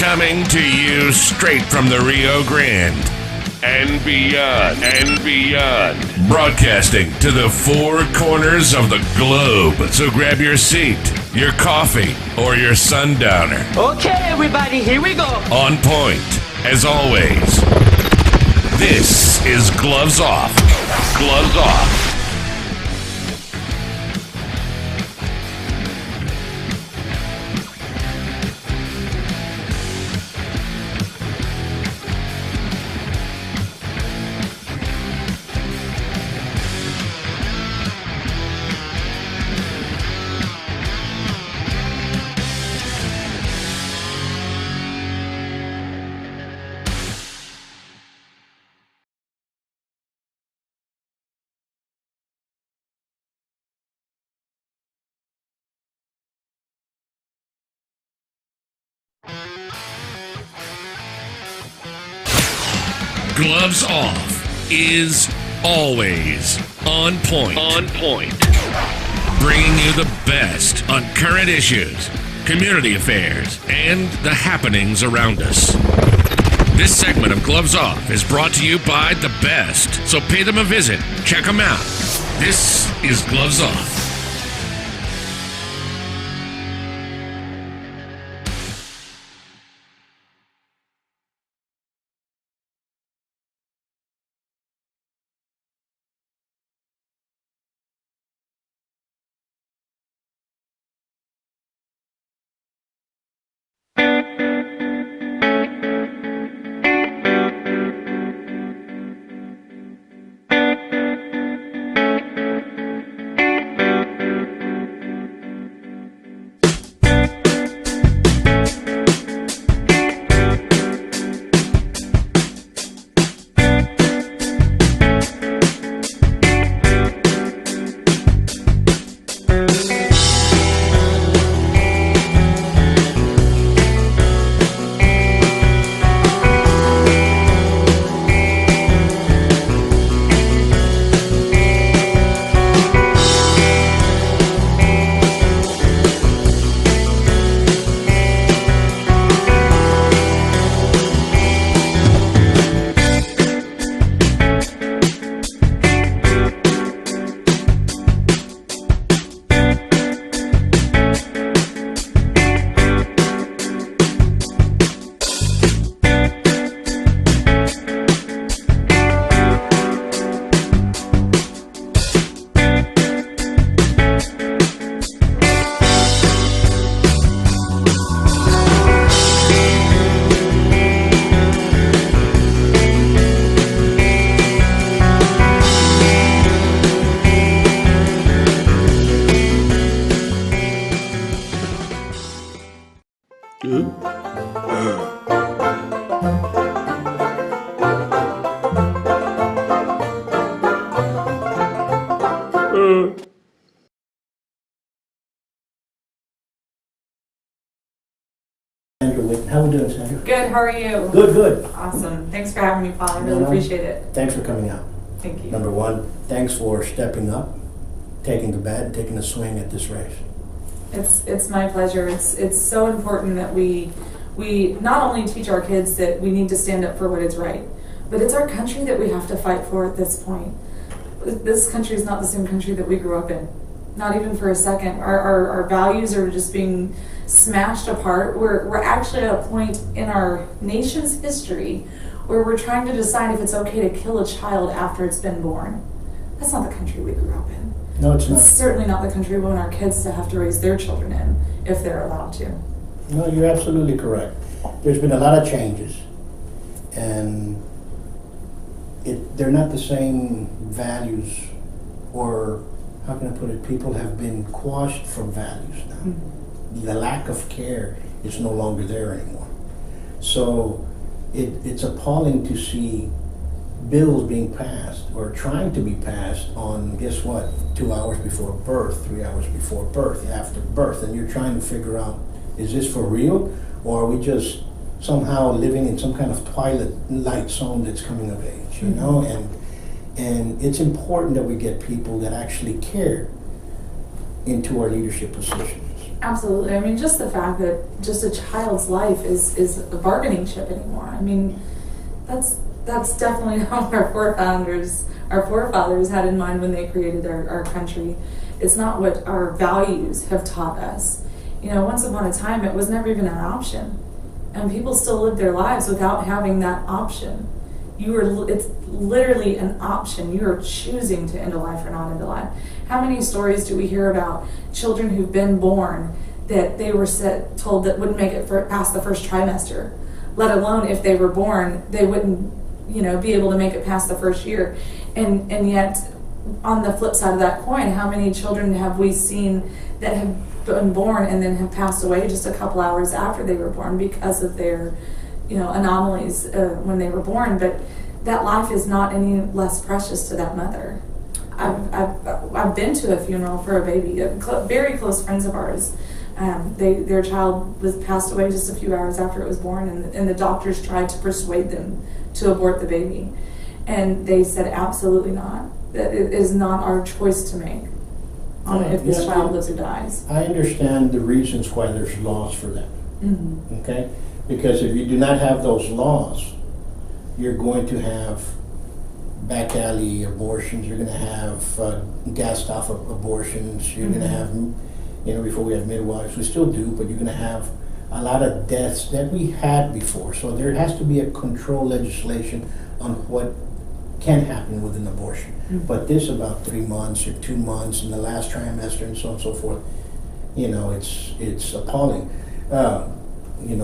Coming to you straight from the Rio Grande and beyond, broadcasting to the four corners of the globe. So grab your seat, your coffee, or your sundowner. Okay, everybody, here we go. On point, as always. This is Gloves Off. Gloves Off. Gloves Off is always on point. On point. Bringing you the best on current issues, community affairs, and the happenings around us. This segment of Gloves Off is brought to you by the best, so pay them a visit. Check them out. This is Gloves Off. Sandra Whitten. How are we doing, Sandra? Good, how are you? Good, good. Awesome. Thanks for having me, Paul. I really appreciate it. Thanks for coming out. Thank you. Number one, thanks for stepping up, taking the bat, and taking a swing at this race. It's my pleasure. It's so important that we not only teach our kids that we need to stand up for what is right, but it's our country that we have to fight for at this point. This country is not the same country that we grew up in. Not even for a second. Our values are just being smashed apart. We're actually at a point in our nation's history where we're trying to decide if it's okay to kill a child after it's been born. That's not the country we grew up in. No, it's not. It's certainly not the country we want our kids to have to raise their children in, if they're allowed to. No, you're absolutely correct. There's been a lot of changes, and they're not the same values, or how can I put it, people have been quashed from values now. Mm-hmm. The lack of care is no longer there anymore. So it's appalling to see bills being passed or trying to be passed on, guess what, 2 hours before birth, 3 hours before birth, after birth, and you're trying to figure out, is this for real, or are we just somehow living in some kind of twilight zone that's coming of age, you know? And it's important that we get people that actually care into our leadership positions. Absolutely. I mean, just the fact that just a child's life is a bargaining chip anymore. I mean, that's definitely not what our forefathers had in mind when they created our country. It's not what our values have taught us. You know, once upon a time, it was never even an option. And people still live their lives without having that option. It's literally an option. You are choosing to end a life or not end a life. How many stories do we hear about children who've been born that they were told that wouldn't make it past the first trimester, let alone if they were born, they wouldn't, be able to make it past the first year. And yet, on the flip side of that coin, how many children have we seen that have been born and then have passed away just a couple hours after they were born because of their, anomalies when they were born? But that life is not any less precious to that mother. I've been to a funeral for a baby, very close friends of ours. Their child was passed away just a few hours after it was born, and the doctors tried to persuade them to abort the baby, and they said absolutely not. That it is not our choice to make on if this child lives or dies. I understand the reasons why there's laws for that. Mm-hmm. Okay, because if you do not have those laws, you're going to have back alley abortions. You're going to have gassed off abortions. You're going to have, before we have midwives, we still do, but you're going to have a lot of deaths that we had before. So there has to be a control legislation on what can happen with an abortion. Mm-hmm. But this about 3 months or 2 months in the last trimester and so on and so forth, it's appalling.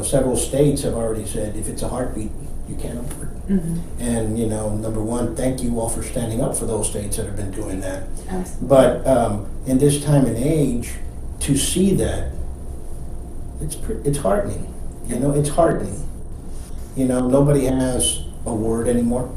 Several states have already said if it's a heartbeat, you can't abort. Mm-hmm. And number one, thank you all for standing up for those states that have been doing that. Absolutely. But in this time and age, to see that, it's heartening. It's heartening. Nobody has a word anymore.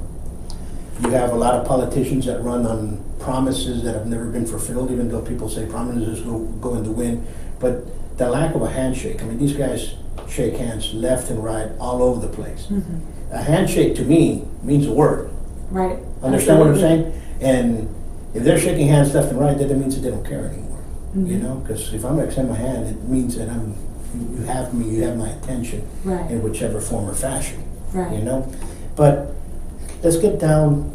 You have a lot of politicians that run on promises that have never been fulfilled, even though people say promises go in the wind. But the lack of a handshake. I mean, these guys shake hands left and right all over the place. Mm-hmm. A handshake to me means a word. Right. Understand what I'm saying? And if they're shaking hands left and right, that means that they don't care anymore. Mm-hmm. Because if I'm going to extend my hand, it means that you have me, you have my attention, right, in whichever form or fashion. Right. But let's get down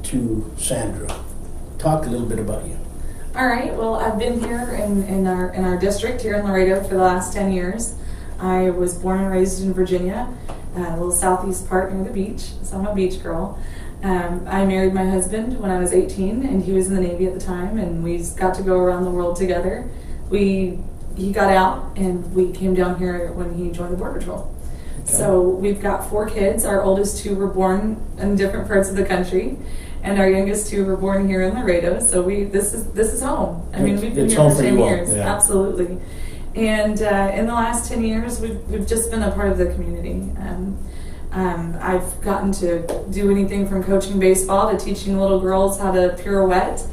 to Sandra. Talk a little bit about you. All right. Well, I've been here in our district here in Laredo for the last 10 years. I was born and raised in Virginia, a little southeast part near the beach, so I'm a beach girl. I married my husband when I was 18, and he was in the Navy at the time, and we got to go around the world together. He got out, and we came down here when he joined the Border Patrol. Okay. So we've got 4 kids. Our oldest 2 were born in different parts of the country, and our youngest 2 were born here in Laredo. So this is home. I mean, we've been here for 10 years. Yeah. Absolutely. And in the last 10 years, we've just been a part of the community. I've gotten to do anything from coaching baseball to teaching little girls how to pirouette,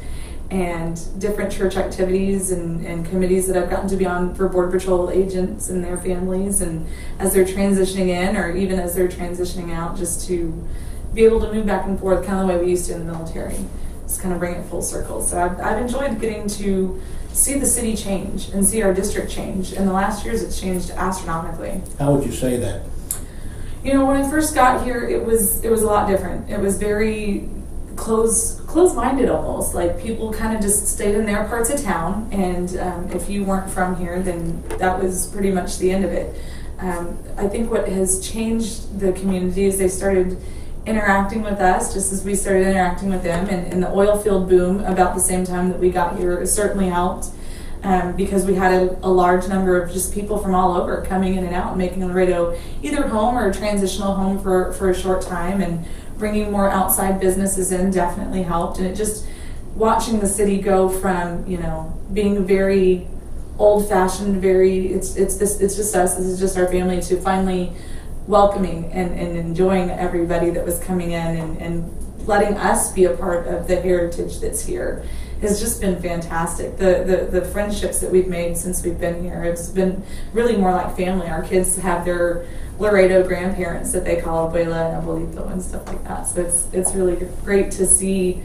and different church activities and committees that I've gotten to be on for Border Patrol agents and their families, and as they're transitioning in or even as they're transitioning out, just to be able to move back and forth kind of the way we used to in the military. Just kind of bring it full circle. So I've enjoyed getting to see the city change and see our district change. In the last years, it's changed astronomically. How would you say that? When I first got here, it was a lot different. It was very close-minded almost. Like, people kind of just stayed in their parts of town, and if you weren't from here, then that was pretty much the end of it. I think what has changed the community is they started interacting with us just as we started interacting with them, and the oil field boom about the same time that we got here certainly helped, because we had a large number of just people from all over coming in and out and making Laredo either home or a transitional home for a short time, and bringing more outside businesses in definitely helped. And it just, watching the city go from being very old-fashioned, it's just us, this is just our family, to finally welcoming and enjoying everybody that was coming in, and letting us be a part of the heritage that's here has just been fantastic. The friendships that we've made since we've been here, it's been really more like family. Our kids have their Laredo grandparents that they call abuela and abuelito and stuff like that. So it's really great to see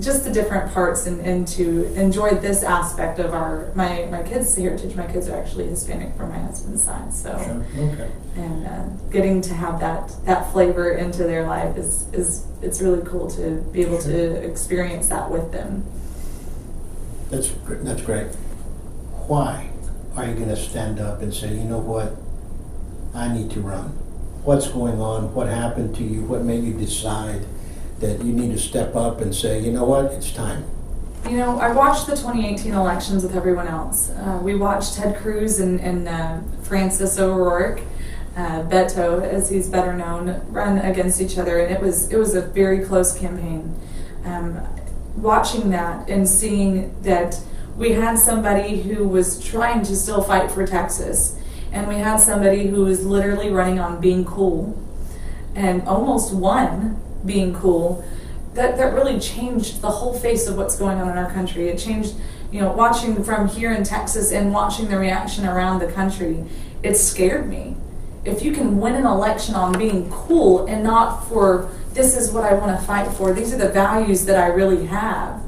just the different parts, and to enjoy this aspect of my kids' heritage. My kids are actually Hispanic from my husband's side, so Sure. Okay. and getting to have that flavor into their life is it's really cool to be able to experience that with them. That's great. Why are you going to stand up and say, you know what, I need to run? What's going on? What happened to you? What made you decide that you need to step up and say, you know what, it's time? You know, I watched the 2018 elections with everyone else. We watched Ted Cruz and Francis O'Rourke, Beto, as he's better known, run against each other, and it was a very close campaign. Watching that and seeing that we had somebody who was trying to still fight for Texas, and we had somebody who was literally running on being cool, and almost won being cool, that really changed the whole face of what's going on in our country. It changed, you know, watching from here in Texas and watching the reaction around the country, it scared me. If you can win an election on being cool and not for, this is what I want to fight for, these are the values that I really have,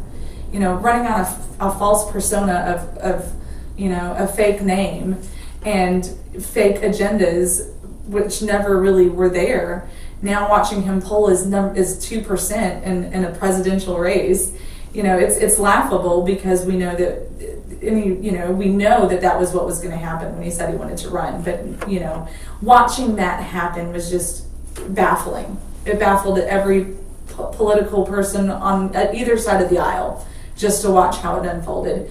you know, running on a false persona of you know, a fake name and fake agendas, which never really were there. Now watching him poll is 2% in a presidential race, you know, it's laughable, because we know that we know that was what was going to happen when he said he wanted to run. But you know, watching that happen was just baffling. It baffled every political person on either side of the aisle, just to watch how it unfolded.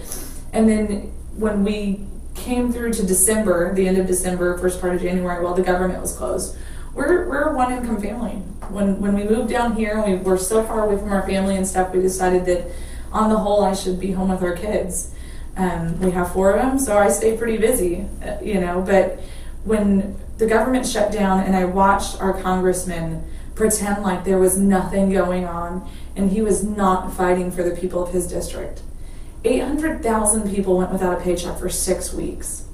And then when we came through to December, the end of December, first part of January, while the government was closed, we're a one-income family. When we moved down here, we were so far away from our family and stuff, we decided that on the whole I should be home with our kids. We have 4 of them, so I stay pretty busy, you know. But when the government shut down and I watched our congressman pretend like there was nothing going on and he was not fighting for the people of his district. 800,000 people went without a paycheck for 6 weeks.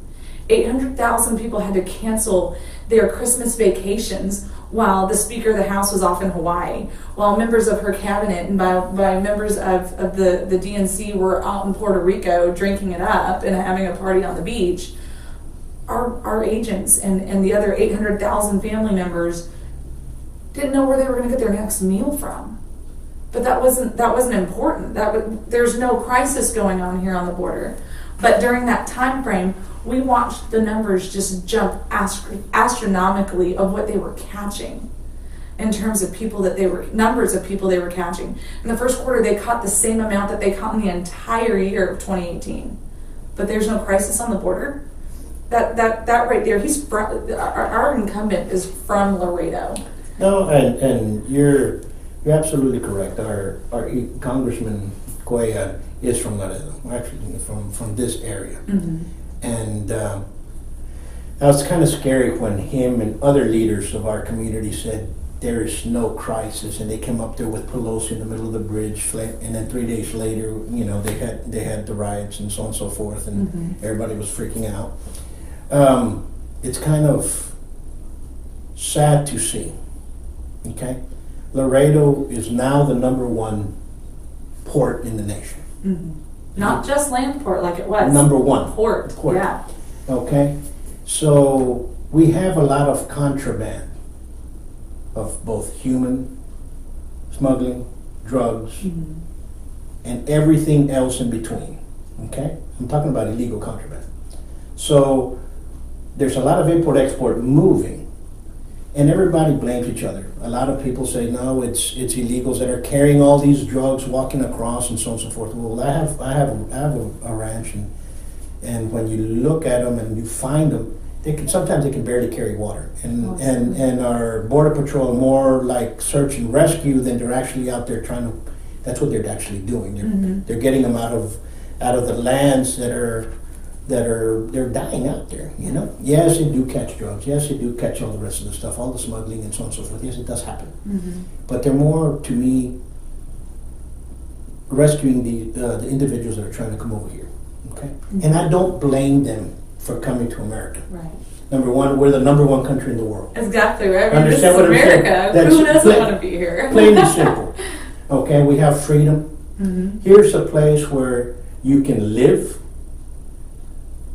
800,000 people had to cancel their Christmas vacations while the Speaker of the House was off in Hawaii, while members of her cabinet and by members of the DNC were out in Puerto Rico drinking it up and having a party on the beach. Our agents and the other 800,000 family members didn't know where they were going to get their next meal from. But that wasn't important. There's no crisis going on here on the border. But during that time frame, we watched the numbers just jump astronomically of what they were catching in terms of numbers of people they were catching. In the first quarter, they caught the same amount that they caught in the entire year of 2018. But there's no crisis on the border. That right there, our incumbent is from Laredo. No, and you're absolutely correct. Our Congressman Cuellar is from Laredo, actually from this area. Mm-hmm. And that was kind of scary when him and other leaders of our community said there is no crisis, and they came up there with Pelosi in the middle of the bridge, and then 3 days later, you know, they had the riots and so on and so forth, and mm-hmm. everybody was freaking out. It's kind of sad to see. Okay, Laredo is now the #1 port in the nation. Mm-hmm. Not just land port like it was. #1 port. Yeah. Okay, so we have a lot of contraband of both human smuggling, drugs, mm-hmm. and everything else in between. Okay, I'm talking about illegal contraband. So there's a lot of import-export moving. And everybody blames each other. A lot of people say, no, it's illegals that are carrying all these drugs, walking across, and so on and so forth. Well, I have a ranch, and when you look at them and you find them, sometimes they can barely carry water. And our border patrol are more like search and rescue than they're actually out there trying to. That's what they're actually doing. They're getting them out of the lands they're dying out there, you know. Yes, they do catch drugs. Yes, they do catch all the rest of the stuff, all the smuggling and so on and so forth. Yes, it does happen. Mm-hmm. But they're more, to me, rescuing the individuals that are trying to come over here. Okay, mm-hmm. And I don't blame them for coming to America. Right. #1, we're the #1 country in the world. Exactly right. I mean, this is America. Who doesn't want to be here? Plain and simple. Okay, we have freedom. Here's a place where you can live,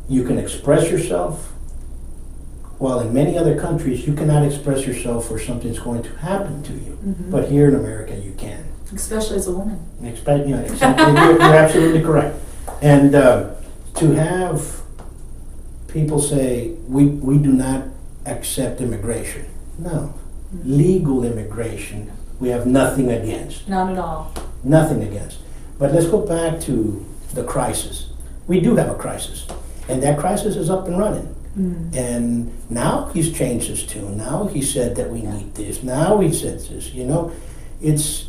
you can express yourself, while in many other countries you cannot express yourself or something's going to happen to you. But here in America you can. Especially as a woman. You're absolutely correct. And to have people say, we do not accept immigration. No. Legal immigration, we have nothing against. Not at all. Nothing against. But let's go back to the crisis. We do have a crisis. And that crisis is up and running. And now he's changed his tune. Now he said that we need this. Now he says this. You know, it's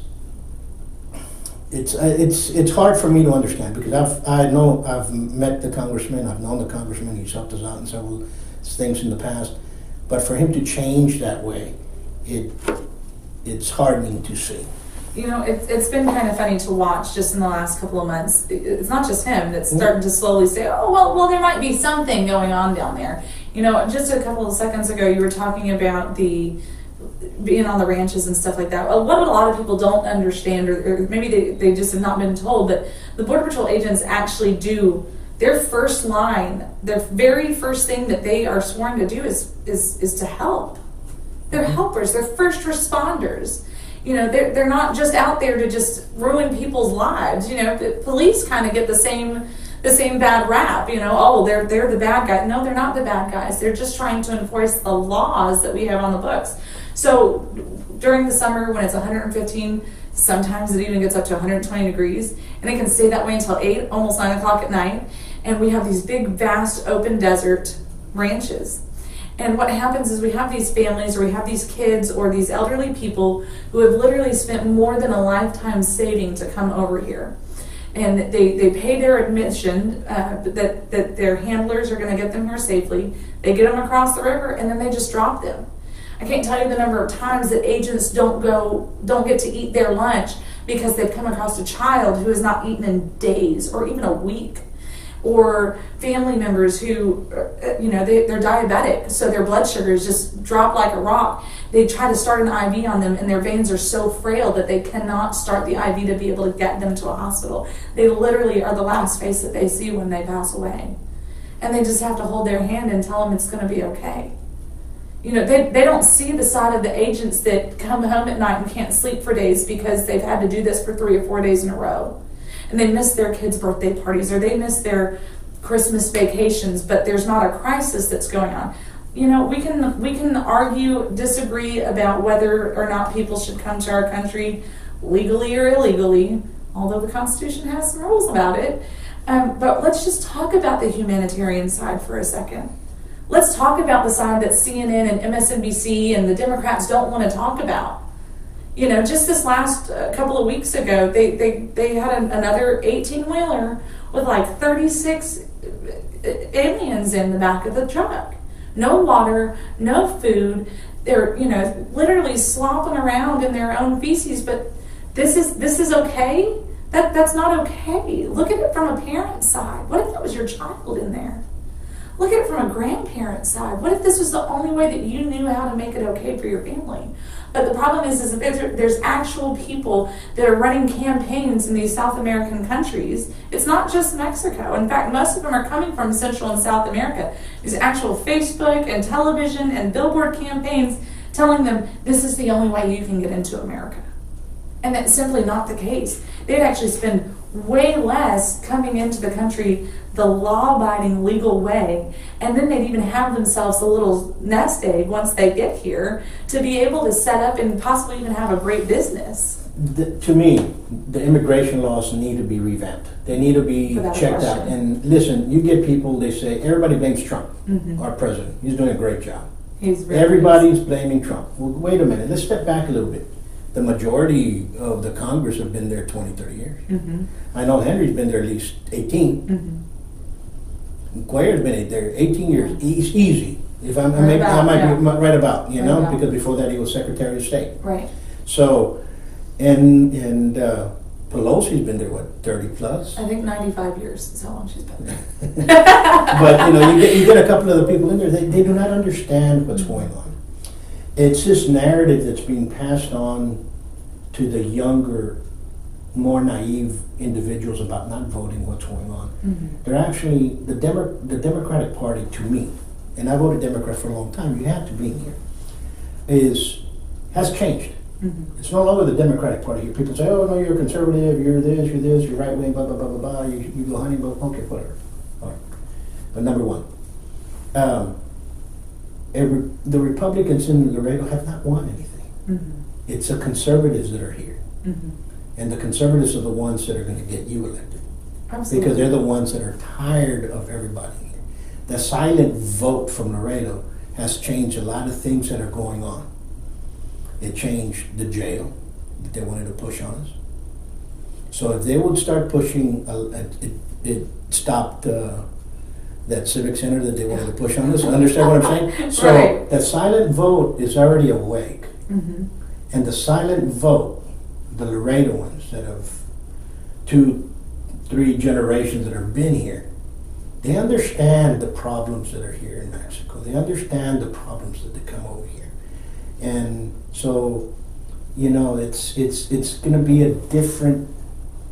hard for me to understand, because I've met the congressman. I've known the congressman. He's helped us out in several things in the past. But for him to change that way, it's hardening to see. You know, it's been kind of funny to watch just in the last couple of months. It's not just him that's starting to slowly say, oh, well, there might be something going on down there. You know, just a couple of seconds ago, you were talking about being on the ranches and stuff like that. Well, what a lot of people don't understand, or maybe they just have not been told, but the Border Patrol agents actually do, their first line, their very first thing that they are sworn to do is to help. They're helpers. They're first responders. You know, they're not just out there to just ruin people's lives. You know, the police kind of get the same bad rap. You know, oh, they're the bad guy. No, they're not the bad guys. They're just trying to enforce the laws that we have on the books. So during the summer when it's 115, sometimes it even gets up to 120 degrees, and it can stay that way until 8, almost 9 o'clock at night. And we have these big, vast, open desert ranches. And what happens is we have these families, or we have these kids, or these elderly people who have literally spent more than a lifetime saving to come over here. And they pay their admission, that their handlers are going to get them here safely. They get them across the river, and then they just drop them. I can't tell you the number of times that agents don't get to eat their lunch because they've come across a child who has not eaten in days or even a week. Or family members who, you know, they're diabetic, so their blood sugars just drop like a rock. They try to start an IV on them, and their veins are so frail that they cannot start the IV to be able to get them to a hospital. They literally are the last face that they see when they pass away. And they just have to hold their hand and tell them it's going to be okay. You know, they don't see the side of the agents that come home at night and can't sleep for days because they've had to do this for 3 or 4 days in a row. And they miss their kids' birthday parties, or they miss their Christmas vacations, but there's not a crisis that's going on. You know, we can argue, disagree about whether or not people should come to our country legally or illegally, although the Constitution has some rules about it. But let's just talk about the humanitarian side for a second. Let's talk about the side that CNN and MSNBC and the Democrats don't want to talk about. You know, just this last couple of weeks ago, they had another 18-wheeler with like 36 aliens in the back of the truck. No water, no food. They're, you know, literally slopping around in their own feces. But this is okay? That's not okay. Look at it from a parent's side. What if that was your child in there? Look at it from a grandparent's side. What if this was the only way that you knew how to make it okay for your family? But the problem is that there's actual people that are running campaigns in these South American countries. It's not just Mexico. In fact, most of them are coming from Central and South America. There's actual Facebook and television and billboard campaigns telling them this is the only way you can get into America. And that's simply not the case. They'd actually spend way less coming into the country the law-abiding legal way, and then they'd even have themselves a little nest egg once they get here to be able to set up and possibly even have a great business. To me, the immigration laws need to be revamped. They need to be checked out. And listen, you get people, they say, everybody blames Trump, our president. He's doing a great job. Everybody's blaming Trump. Well, wait a minute, let's step back a little bit. The majority of the Congress have been there 20, 30 years. I know Henry's been there at least 18. Cuellar's been there 18 years. He's easy. If I might be right about, you know, because before that he was Secretary of State. Right. So, and Pelosi's been there, what, 30 plus? I think 95 years is how long she's been there. But, you know, you get a couple of the people in there, they do not understand what's going on. It's this narrative that's being passed on to the younger more naive individuals about not voting what's going on. Mm-hmm. They're actually, the Democratic Party, to me, and I voted Democrat for a long time, you have to be here, has changed. Mm-hmm. It's no longer the Democratic Party. People say, oh, no, you're a conservative, you're this, you're right wing, blah, blah, blah, blah, blah, you go honey, but okay, whatever. All right. But number one, the Republicans in Laredo have not won anything. Mm-hmm. It's the conservatives that are here. Mm-hmm. And the conservatives are the ones that are going to get you elected. Absolutely. Because they're the ones that are tired of everybody here. The silent vote from Laredo has changed a lot of things that are going on. It changed the jail that they wanted to push on us. So if they would start pushing, it stopped that civic center that they wanted to push on us. Understand what I'm saying? So Right. that silent vote is already awake. Mm-hmm. And the silent vote, the Laredoans that have 2-3 generations that have been here, they understand the problems that are here in Mexico. They understand the problems that they come over here. And so, you know, it's going to be a different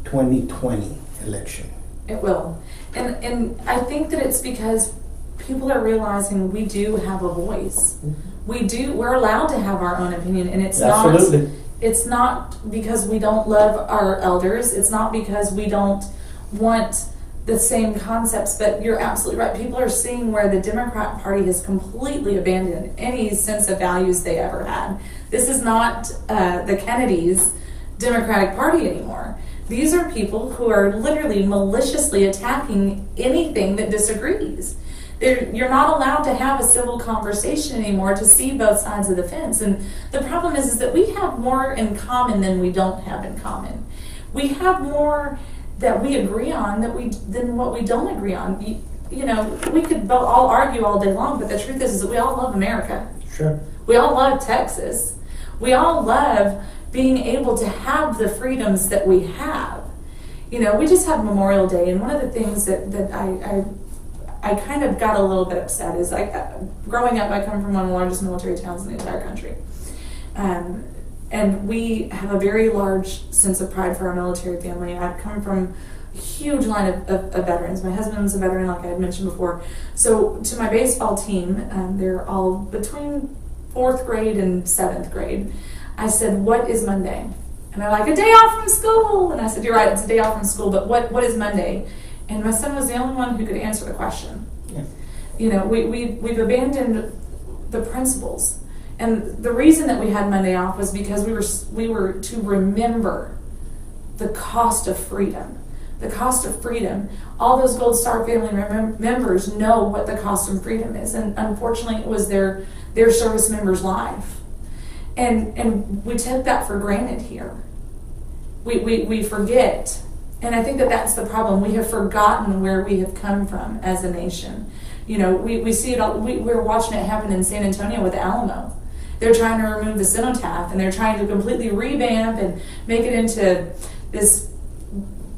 2020 election. It will. And I think that it's because people are realizing we do have a voice. We're allowed to have our own opinion, and Absolutely. It's not because we don't love our elders. It's not because we don't want the same concepts, but you're absolutely right. People are seeing where the Democrat Party has completely abandoned any sense of values they ever had. This is not the Kennedys' Democratic Party anymore. These are people who are literally maliciously attacking anything that disagrees. You're not allowed to have a civil conversation anymore to see both sides of the fence. And the problem is that we have more in common than we don't have in common. We have more that we agree on than what we don't agree on. You know, we could all argue all day long, but the truth is that we all love America. Sure. We all love Texas. We all love being able to have the freedoms that we have. You know, we just had Memorial Day, and one of the things that I kind of got a little bit upset is growing up, I come from one of the largest military towns in the entire country. And we have a very large sense of pride for our military family. I've come from a huge line of veterans. My husband's a veteran, like I had mentioned before. So to my baseball team, they're all between 4th grade and 7th grade. I said, what is Monday? And they're like, a day off from school. And I said, you're right, it's a day off from school, but what is Monday? And my son was the only one who could answer the question. Yeah. You know, we've abandoned the principles. And the reason that we had Monday off was because we were to remember the cost of freedom. The cost of freedom. All those Gold Star family members know what the cost of freedom is. And unfortunately, it was their service member's life. And we take that for granted here. We forget. And I think that that's the problem. We have forgotten where we have come from as a nation. You know, we see it all. We're watching it happen in San Antonio with the Alamo. They're trying to remove the cenotaph, and they're trying to completely revamp and make it into this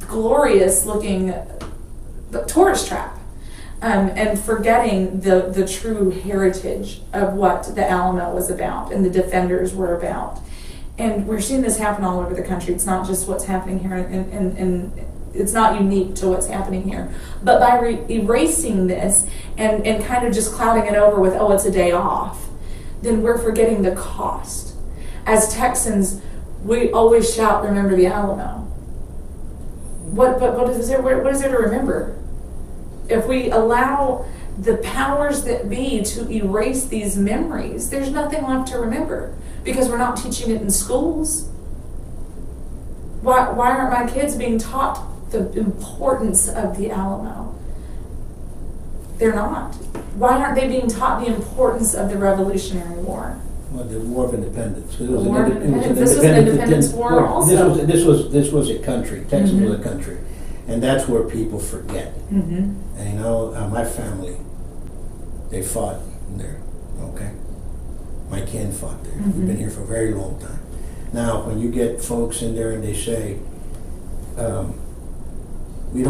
glorious-looking tourist trap, and forgetting the true heritage of what the Alamo was about and the defenders were about. And we're seeing this happen all over the country. It's not just what's happening here, and it's not unique to what's happening here. But by erasing this and kind of just clouding it over with, oh, it's a day off, then we're forgetting the cost. As Texans, we always shout, remember the Alamo. What is there to remember? If we allow the powers that be to erase these memories, there's nothing left to remember because we're not teaching it in schools. Why aren't my kids being taught the importance of the Alamo? They're not. Why aren't they being taught the importance of the Revolutionary War? Well, the War of Independence. This was an independence war also. This was a country. Texas was a country. And that's where people forget. Mm-hmm. And you know, my family, they fought there, okay? My kin fought there. We've been here for a very long time. Now, when you get folks in there and they say, we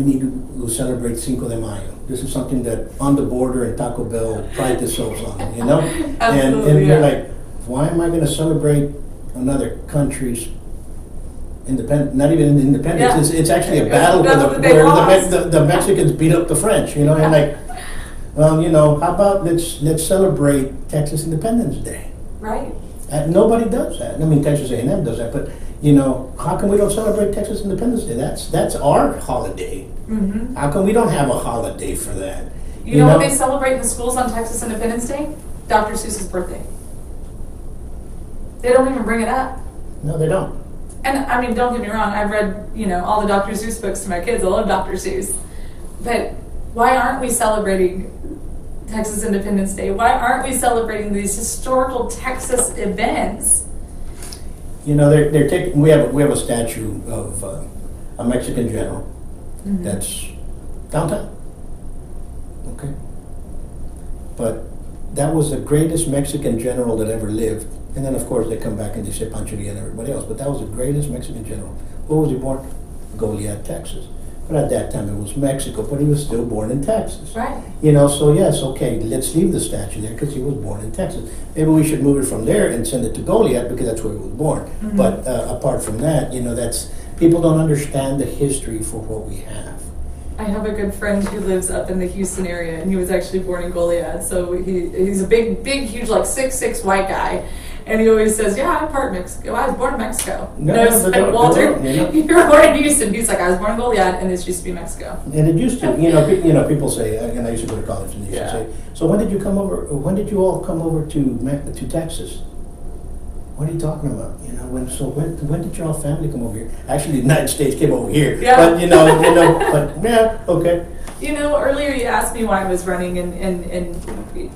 need to celebrate Cinco de Mayo. This is something that On the Border and Taco Bell pride themselves on, you know? and they're like, why am I going to celebrate another country's not even independence. Yeah. It's actually a It's battle a battle that they where lost. the Mexicans beat up the French. You know, and like, well, you know, how about let's celebrate Texas Independence Day? Right. Nobody does that. I mean, Texas A&M does that, but you know, how come we don't celebrate Texas Independence Day? That's our holiday. Mm-hmm. How come we don't have a holiday for that? You know what they celebrate in the schools on Texas Independence Day? Dr. Seuss's birthday. They don't even bring it up. No, they don't. And I mean, don't get me wrong, I've read, you know, all the Dr. Seuss books to my kids. I love Dr. Seuss. But why aren't we celebrating Texas Independence Day? Why aren't we celebrating these historical Texas events? You know, they're taking. We have a statue of a Mexican general that's downtown. Okay, but that was the greatest Mexican general that ever lived. And then, of course, they come back and they say Pancho Villa and everybody else. But that was the greatest Mexican general. Where was he born? Goliad, Texas. But at that time, it was Mexico, but he was still born in Texas. Right. You know, so yes, okay, let's leave the statue there because he was born in Texas. Maybe we should move it from there and send it to Goliad because that's where he was born. Mm-hmm. But apart from that, you know, people don't understand the history for what we have. I have a good friend who lives up in the Houston area, and he was actually born in Goliad. So he's a big, huge, like 6'6" white guy. And he always says, "Yeah, I'm part Mexico. I was born in Mexico." No, it's but like, Walter, you you're born in Houston. He's like, "I was born in Goliad, and this used to be Mexico." And it used to, people say, and I used to go to college, and they used to say, "So when did you come over? When did you all come over to Texas?" What are you talking about? You know, when did your whole family come over here? Actually, the United States came over here. Yeah. But but yeah, okay. You know, earlier you asked me why I was running, and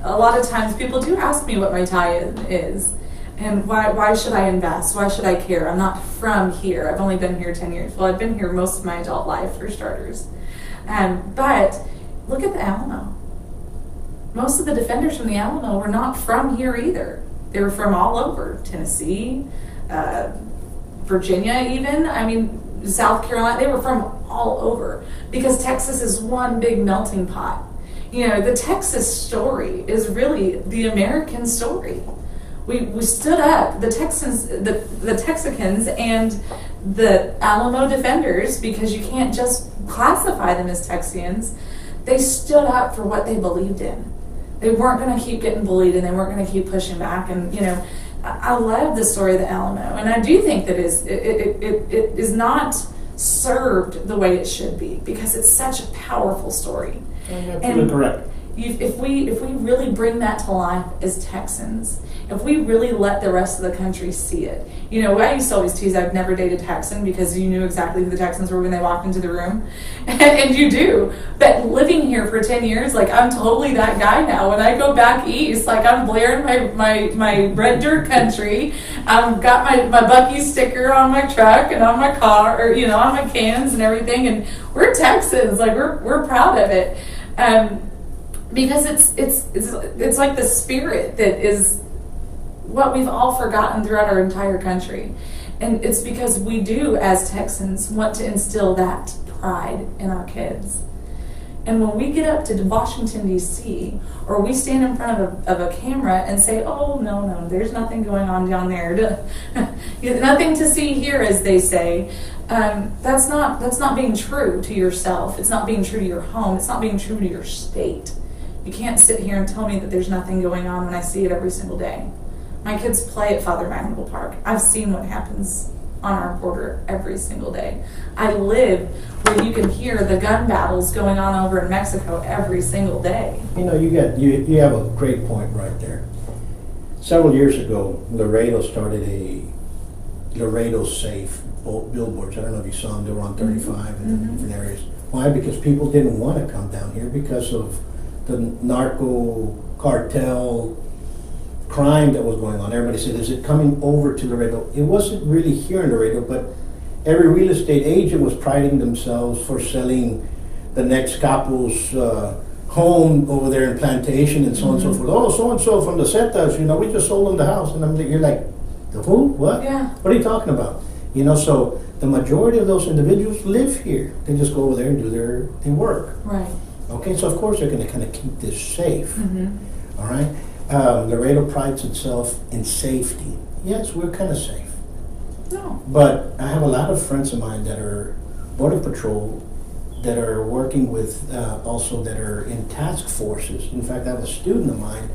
a lot of times people do ask me what my tie-in is. And why should I invest? Why should I care? I'm not from here. I've only been here 10 years. Well, I've been here most of my adult life, for starters. But look at the Alamo. Most of the defenders from the Alamo were not from here either. They were from all over. Tennessee, Virginia even. I mean, South Carolina. They were from all over. Because Texas is one big melting pot. You know, the Texas story is really the American story. We stood up, the Texans, the Texicans and the Alamo defenders, because you can't just classify them as Texians. They stood up for what they believed in. They weren't going to keep getting bullied, and they weren't going to keep pushing back. And, you know, I love the story of the Alamo, and I do think that it is not served the way it should be, because it's such a powerful story. Absolutely correct. If we really bring that to life as Texans, if we really let the rest of the country see it. You know, I used to always tease I've never dated a Texan because you knew exactly who the Texans were when they walked into the room. And you do. But living here for 10 years, like, I'm totally that guy now. When I go back east, like, I'm blaring my red dirt country. I've got my Bucky sticker on my truck and on my car, or, you know, on my cans and everything. And we're Texans. Like, we're proud of it. Because it's like the spirit that is what we've all forgotten throughout our entire country. And it's because we do, as Texans, want to instill that pride in our kids. And when we get up to Washington, D.C., or we stand in front of a camera and say, "Oh, no, there's nothing going on down there. Nothing to see here," as they say, that's not being true to yourself. It's not being true to your home. It's not being true to your state. You can't sit here and tell me that there's nothing going on when I see it every single day. My kids play at Father Manuel Park. I've seen what happens on our border every single day. I live where you can hear the gun battles going on over in Mexico every single day. You know, you have a great point right there. Several years ago, Laredo started a Laredo Safe billboards. I don't know if you saw them. They were on 35 in different areas. Why? Because people didn't want to come down here because of the narco cartel crime that was going on. Everybody said, "Is it coming over to Laredo?" It wasn't really here in Laredo, but every real estate agent was priding themselves for selling the next capo's home over there in Plantation and so on and so forth. "Oh, so-and-so from the Zetas, you know, we just sold them the house." And you're like, "The who? What? Yeah. What are you talking about?" You know, so the majority of those individuals live here. They just go over there and do their work. Right. Okay, so of course they're going to kind of keep this safe. All right? Laredo prides itself in safety. Yes, we're kind of safe. No. But I have a lot of friends of mine that are Border Patrol, that are working with, also that are in task forces. In fact, I have a student of mine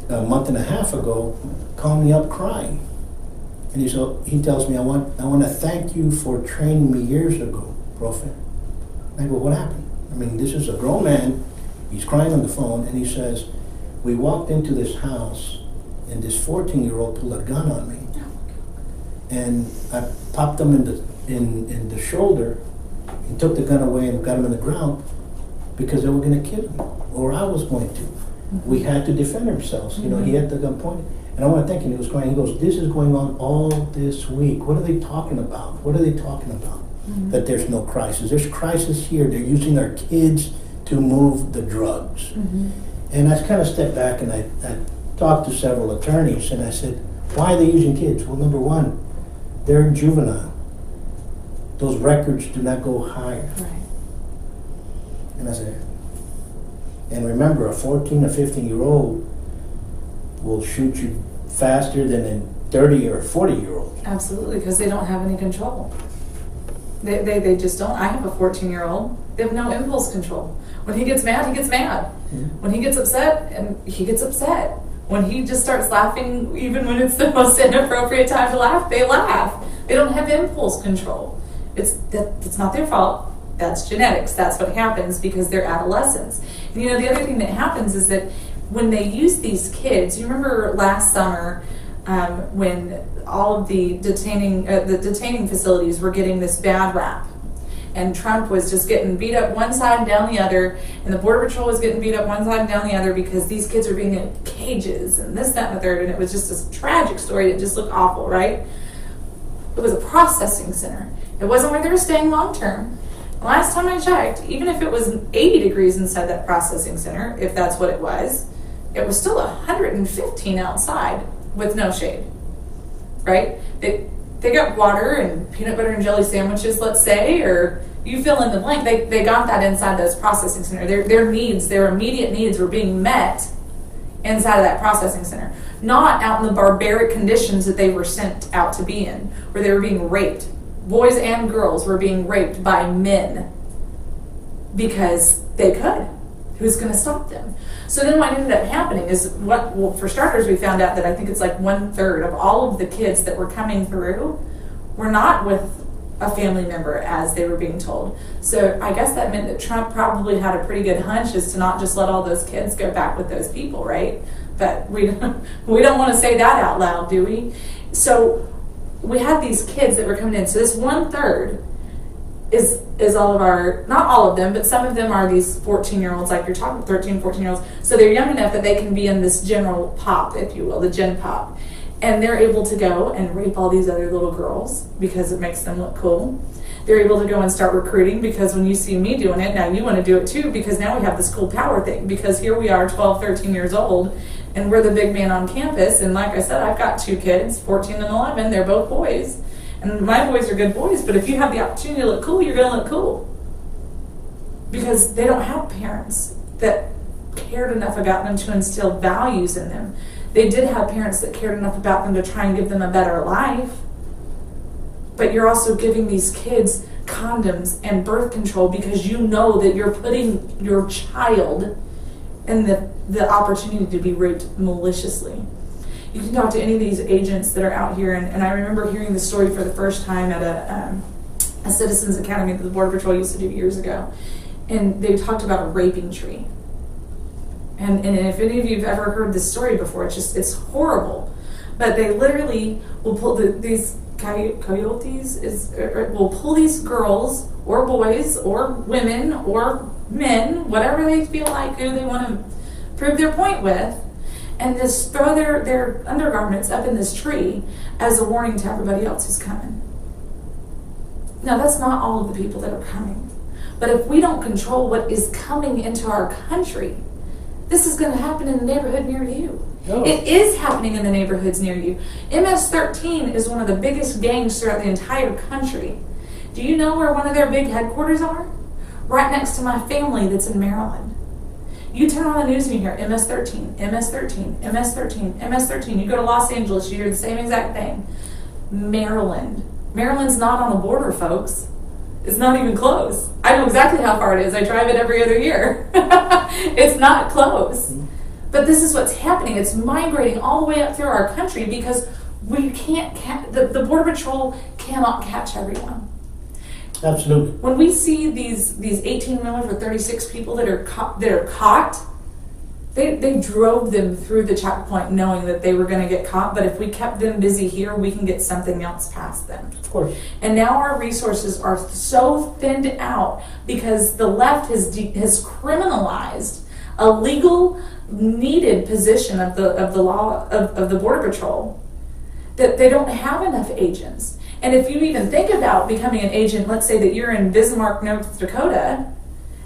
a month and a half ago called me up crying. And he tells me, I want to thank you for training me years ago, Profe. And I go, what happened? I mean, this is a grown man. He's crying on the phone, and he says, we walked into this house, and this 14-year-old pulled a gun on me. And I popped him in the shoulder and took the gun away and got him on the ground because they were going to kill him, or I was going to. We had to defend ourselves. You know, he had the gun pointed. And I want to thank him. He was crying. He goes, this is going on all this week. What are they talking about? What are they talking about? That there's no crisis. There's crisis here. They're using our kids to move the drugs. And I kind of stepped back and I talked to several attorneys and I said, why are they using kids? Well, number one, they're juvenile. Those records do not go higher. Right. And I said, and remember, a 14 or 15-year-old will shoot you faster than a 30 or 40-year-old. Absolutely, because they don't have any control. They just don't. I have a 14-year-old. They have no impulse control. When he gets mad, he gets mad. When he gets upset, and he gets upset. When he just starts laughing, even when it's the most inappropriate time to laugh, they laugh. They don't have impulse control. It's not their fault. That's genetics. That's what happens because they're adolescents. And you know, the other thing that happens is that when they use these kids, you remember last summer when all of the detaining facilities were getting this bad rap, and Trump was just getting beat up one side and down the other, and the Border Patrol was getting beat up one side and down the other because these kids are being in cages and this, that, and the third, and it was just this tragic story that just looked awful, right? It was a processing center. It wasn't where they were staying long term. Last time I checked, even if it was 80 degrees inside that processing center, if that's what it was still 115 outside with no shade, right? They got water and peanut butter and jelly sandwiches, let's say, or you fill in the blank. They got that inside those processing center. Their needs, their immediate needs were being met inside of that processing center, not out in the barbaric conditions that they were sent out to be in, where they were being raped. Boys and girls were being raped by men because they could. Who's going to stop them? So then what ended up happening is for starters, we found out that I think it's like 1/3 of all of the kids that were coming through were not with a family member as they were being told. So I guess that meant that Trump probably had a pretty good hunch as to not just let all those kids go back with those people, right? But we don't want to say that out loud, do we? So we had these kids that were coming in. So this 1/3 is all of our, not all of them, but some of them are these 14-year-olds, like you're talking, 13, 14-year-olds. So they're young enough that they can be in this general pop, if you will, the gen pop. And they're able to go and rape all these other little girls because it makes them look cool. They're able to go and start recruiting because when you see me doing it, now you want to do it too, because now we have this cool power thing, because here we are 12, 13 years old, and we're the big man on campus. And like I said, I've got 2 kids, 14 and 11, they're both boys. And my boys are good boys, but if you have the opportunity to look cool, you're going to look cool. Because they don't have parents that cared enough about them to instill values in them. They did have parents that cared enough about them to try and give them a better life. But you're also giving these kids condoms and birth control because you know that you're putting your child in the opportunity to be raped maliciously. You can talk to any of these agents that are out here, and I remember hearing the story for the first time at a Citizens Academy that the Border Patrol used to do years ago, and they talked about a raping tree. And if any of you have ever heard this story before, it's horrible. But they literally will pull these coyotes will pull these girls or boys or women or men, whatever they feel like, who they want to prove their point with, and just throw their undergarments up in this tree as a warning to everybody else who's coming. Now, that's not all of the people that are coming. But if we don't control what is coming into our country, this is going to happen in the neighborhood near you. Oh. It is happening in the neighborhoods near you. MS-13 is one of the biggest gangs throughout the entire country. Do you know where one of their big headquarters are? Right next to my family that's in Maryland. You turn on the news and you hear MS-13, MS-13, MS-13, MS-13. You go to Los Angeles, you hear the same exact thing. Maryland. Maryland's not on the border, folks. It's not even close. I know exactly how far it is. I drive it every other year. It's not close. But this is what's happening. It's migrating all the way up through our country because we can't the Border Patrol cannot catch everyone. Absolutely. When we see these 18-wheelers with 36 people that are caught, they drove them through the checkpoint knowing that they were going to get caught, but if we kept them busy here, we can get something else past them. Of course. And now our resources are so thinned out because the left has criminalized a legal needed position of the law of the Border Patrol, that they don't have enough agents. And if you even think about becoming an agent, let's say that you're in Bismarck, North Dakota,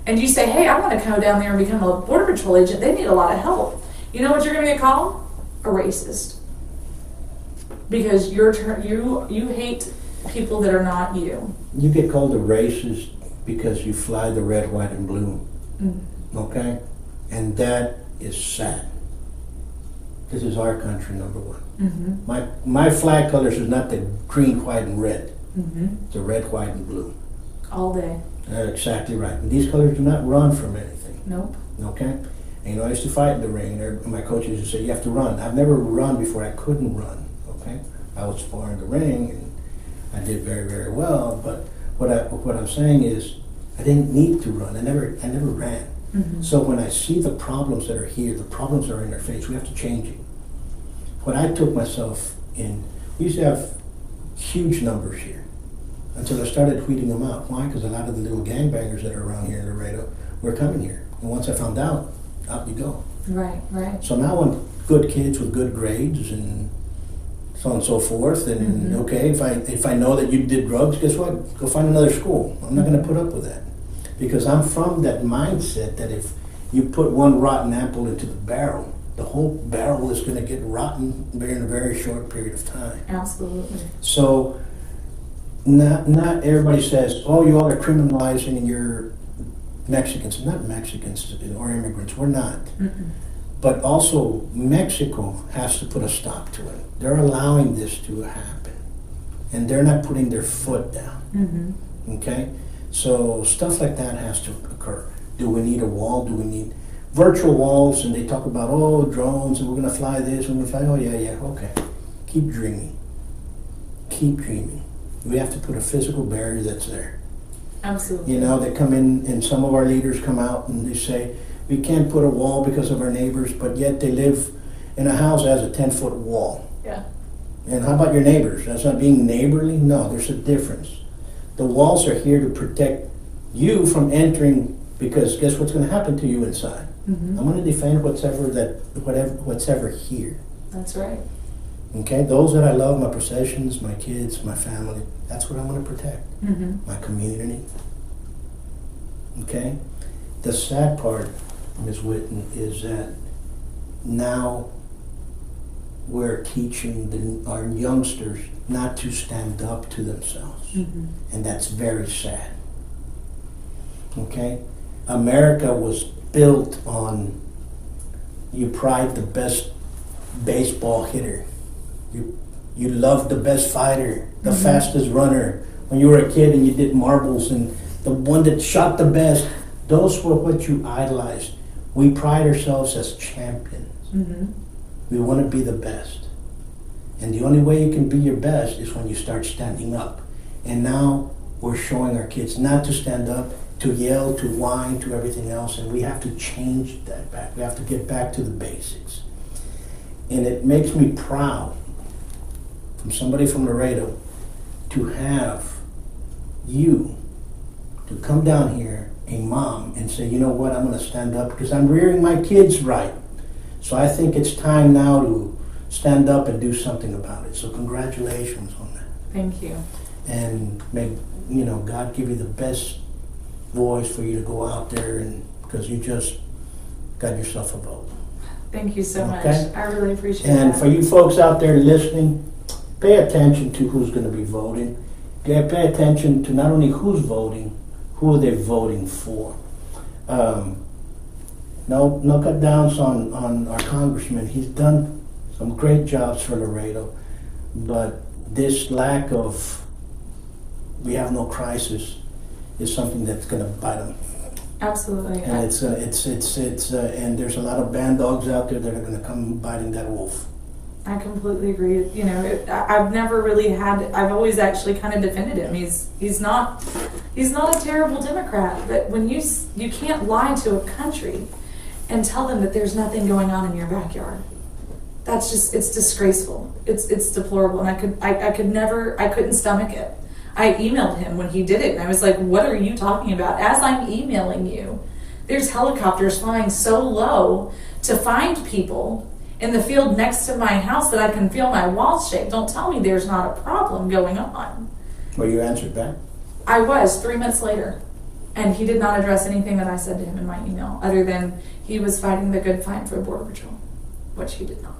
and you say, hey, I want to go down there and become a Border Patrol agent, they need a lot of help. You know what you're going to get called? A racist. Because you hate people that are not you. You get called a racist because you fly the red, white, and blue. Okay? And that is sad. This is our country, number one. My flag colors is not the green, white, and red. It's the red, white, and blue. All day. That's exactly right. And these colors do not run from anything. Nope. Okay? And I used to fight in the ring. My coaches used to say, you have to run. I've never run before I couldn't run. Okay? I was sparring the ring, and I did very, very well. But what I'm saying is, I didn't need to run. I never ran. So when I see the problems that are here, the problems that are in our face, we have to change it. When I took myself in, we used to have huge numbers here until I started weeding them out. Why? Because a lot of the little gangbangers that are around here in Laredo were coming here. And once I found out you go. Right, right. So now I'm good kids with good grades and so on and so forth. And okay, if I know that you did drugs, guess what? Go find another school. I'm not going to put up with that. Because I'm from that mindset that if you put one rotten apple into the barrel, the whole barrel is going to get rotten in a very short period of time. Absolutely. So not everybody says, oh, you all are criminalizing and you're Mexicans. Not Mexicans or immigrants. We're not. But also Mexico has to put a stop to it. They're allowing this to happen. And they're not putting their foot down. Okay? So stuff like that has to occur. Do we need a wall? Do we need virtual walls? And they talk about, oh, drones, and we're going to fly this, and we're going to fly, oh, yeah, okay. Keep dreaming. Keep dreaming. We have to put a physical barrier that's there. Absolutely. You know, they come in, and some of our leaders come out and they say, we can't put a wall because of our neighbors, but yet they live in a house that has a 10-foot wall. Yeah. And how about your neighbors? That's not being neighborly? No, there's a difference. The walls are here to protect you from entering, because guess what's going to happen to you inside? I'm going to defend what's ever here. That's right. Okay, those that I love, my possessions, my kids, my family, that's what I want to protect. My community. Okay? The sad part, Ms. Whitten, is that now we're teaching our youngsters not to stand up to themselves. And that's very sad. Okay? America was built on, you pride the best baseball hitter. You loved the best fighter, the fastest runner. When you were a kid and you did marbles, and the one that shot the best, those were what you idolized. We pride ourselves as champions. We want to be the best. And the only way you can be your best is when you start standing up. And now we're showing our kids not to stand up, to yell, to whine, to everything else, and we have to change that back. We have to get back to the basics. And it makes me proud, from somebody from Laredo, to have you to come down here, a mom, and say, you know what, I'm going to stand up because I'm rearing my kids right. So I think it's time now to stand up and do something about it. So congratulations on that. Thank you. And may God give you the best voice for you to go out there, and because you just got yourself a vote. Thank you so much. Okay? I really appreciate And that. for you folks out there listening, pay attention to who's going to be voting. Okay, pay attention to not only who's voting, who are they voting for. No cut downs on our congressman. He's done some great jobs for Laredo, but this lack of, we have no crisis, is something that's going to bite them. Absolutely. And and there's a lot of band dogs out there that are going to come biting that wolf. I completely agree. You know, I've never really had. I've always actually kind of defended him. He's not a terrible Democrat, but when you can't lie to a country and tell them that there's nothing going on in your backyard. It's disgraceful. It's deplorable, and I couldn't stomach it. I emailed him when he did it, and I was like, "What are you talking about?" As I'm emailing you, there's helicopters flying so low to find people in the field next to my house that I can feel my walls shake. Don't tell me there's not a problem going on. Well, you answered back? I was 3 months later, and he did not address anything that I said to him in my email, other than he was fighting the good fight for Border Patrol, which he did not.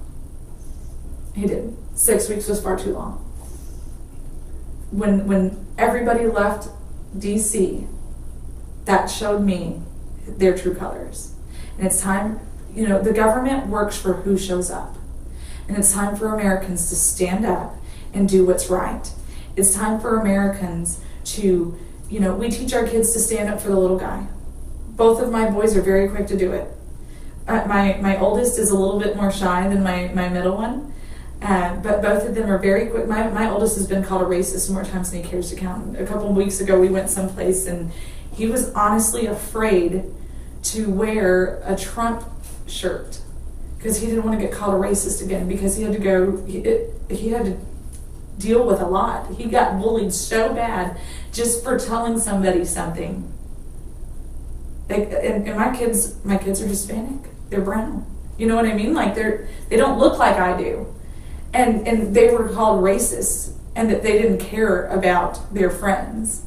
He didn't. 6 weeks was far too long. When everybody left D.C., that showed me their true colors. And it's time, you know, the government works for who shows up. And it's time for Americans to stand up and do what's right. It's time for Americans to, you know, we teach our kids to stand up for the little guy. Both of my boys are very quick to do it. My oldest is a little bit more shy than my middle one. But both of them are very quick. My oldest has been called a racist more times than he cares to count. A couple of weeks ago, we went someplace, and he was honestly afraid to wear a Trump shirt because he didn't want to get called a racist again, because he had to go, he had to deal with a lot. He got bullied so bad just for telling somebody something. And my kids are Hispanic. They're brown. You know what I mean? Like they don't look like I do. And they were called racist, and that they didn't care about their friends.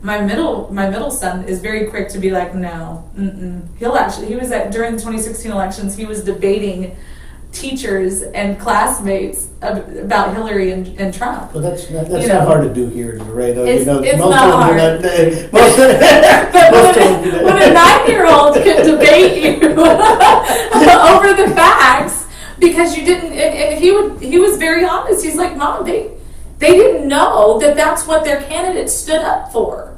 My middle son is very quick to be like, no, he was during the 2016 elections, he was debating teachers and classmates about Hillary and Trump. Well, that's not hard to do here in Laredo. It's not When hard. A 9-year-old can debate you over the facts, because you didn't, and he was very honest. He's like, Mom, they didn't know that that's what their candidate stood up for.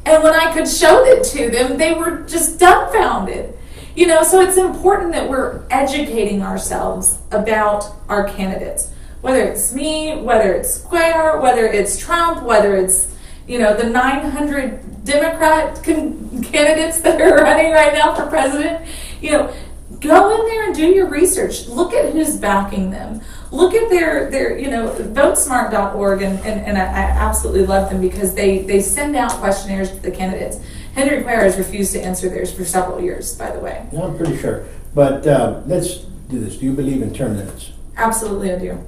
And when I could show it to them, they were just dumbfounded. You know, so it's important that we're educating ourselves about our candidates. Whether it's me, whether it's Square, whether it's Trump, whether it's, you know, the 900 Democrat candidates that are running right now for president. You know, go in there and do your research. Look at who's backing them. Look at their you know, votesmart.org, and I absolutely love them because they send out questionnaires to the candidates. Henry Cuellar has refused to answer theirs for several years, by the way. No, I'm pretty sure. But let's do this. Do you believe in term limits? Absolutely, I do.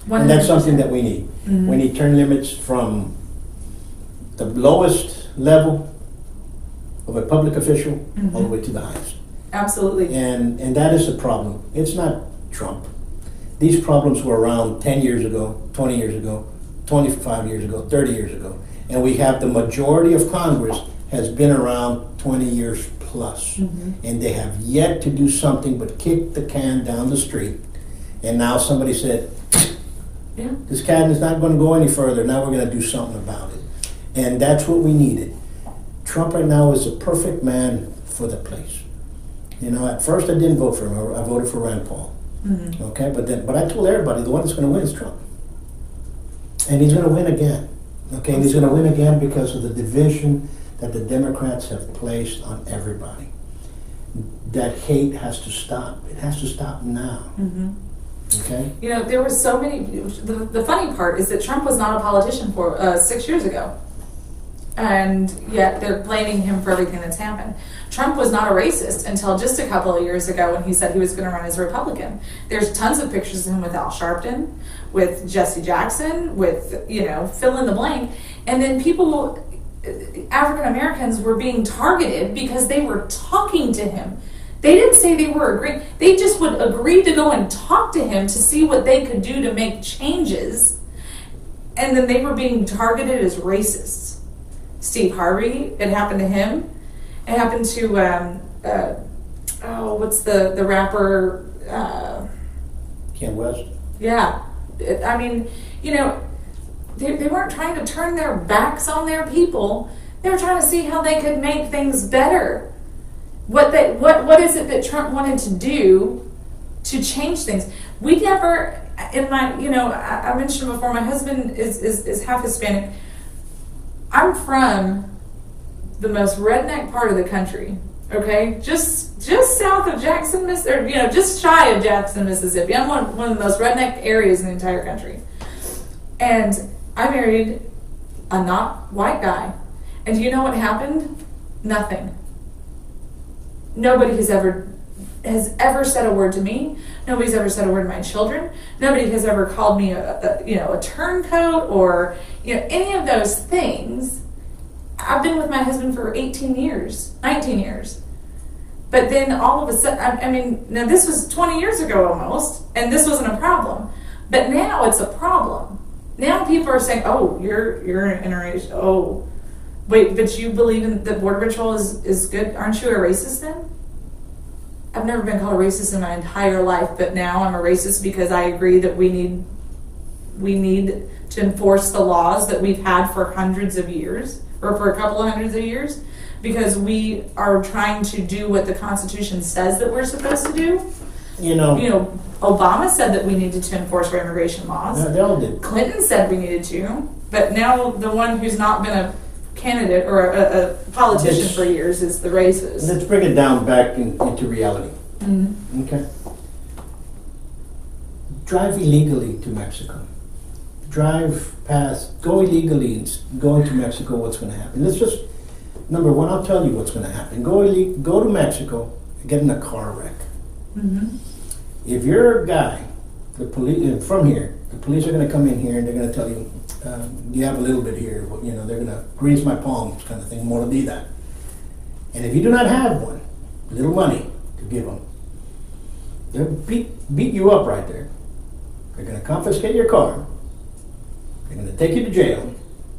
100%. And that's something that we need. Mm-hmm. We need term limits from the lowest level of a public official all the way to the highest. Absolutely. And that is the problem. It's not Trump. These problems were around 10 years ago, 20 years ago, 25 years ago, 30 years ago. And we have the majority of Congress has been around 20 years plus. And they have yet to do something but kick the can down the street. And now somebody said, this can is not going to go any further. Now we're going to do something about it. And that's what we needed. Trump right now is a perfect man for the place. You know, at first I didn't vote for him. I voted for Rand Paul. Okay, but I told everybody the one that's going to win is Trump. And he's going to win again. Okay, and he's going to win again because of the division that the Democrats have placed on everybody. That hate has to stop. It has to stop now. Okay? You know, there were so many. The funny part is that Trump was not a politician for 6 years ago. And yet they're blaming him for everything that's happened. Trump was not a racist until just a couple of years ago when he said he was going to run as a Republican. There's tons of pictures of him with Al Sharpton, with Jesse Jackson, with, you know, fill in the blank. And then people, African Americans, were being targeted because they were talking to him. They didn't say they were agreeing. They just would agree to go and talk to him to see what they could do to make changes. And then they were being targeted as racists. Steve Harvey, it happened to him. It happened to, what's the rapper? Ken West. Yeah. I mean, you know, they weren't trying to turn their backs on their people. They were trying to see how they could make things better. What is it that Trump wanted to do to change things? We never, in my, I mentioned before, my husband is half Hispanic. I'm from the most redneck part of the country, okay? Just south of Jackson, Mississippi, or, just shy of Jackson, Mississippi. I'm one of the most redneck areas in the entire country. And I married a not white guy. And do you know what happened? Nothing. Nobody has ever said a word to me. Nobody's ever said a word to my children. Nobody has ever called me a turncoat or any of those things. I've been with my husband for 19 years. But then all of a sudden, now this was 20 years ago almost, and this wasn't a problem. But now it's a problem. Now people are saying, "Oh, you're an interracial. Oh, wait, but you believe in the Border Patrol is good? Aren't you a racist then?" I've never been called a racist in my entire life, but now I'm a racist because I agree that we need to enforce the laws that we've had for hundreds of years, or for a couple of hundreds of years, because we are trying to do what the Constitution says that we're supposed to do. Obama said that we needed to enforce our immigration laws. No, they all did. Clinton said we needed to, but now the one who's not been a candidate or a politician for years is the racist. Let's bring it down back into reality. Mm-hmm. Okay. Drive illegally to Mexico. Drive past, go illegally and go into Mexico, what's going to happen? Let's just, number one, I'll tell you what's going to happen. Go to Mexico and get in a car wreck. Mm-hmm. If you're a guy, the police from here, the police are going to come in here and they're going to tell you, you have a little bit here. They're going to grease my palms, kind of thing, more to be that. And if you do not have one, little money to give them, they'll beat you up right there. They're going to confiscate your car. They're going to take you to jail.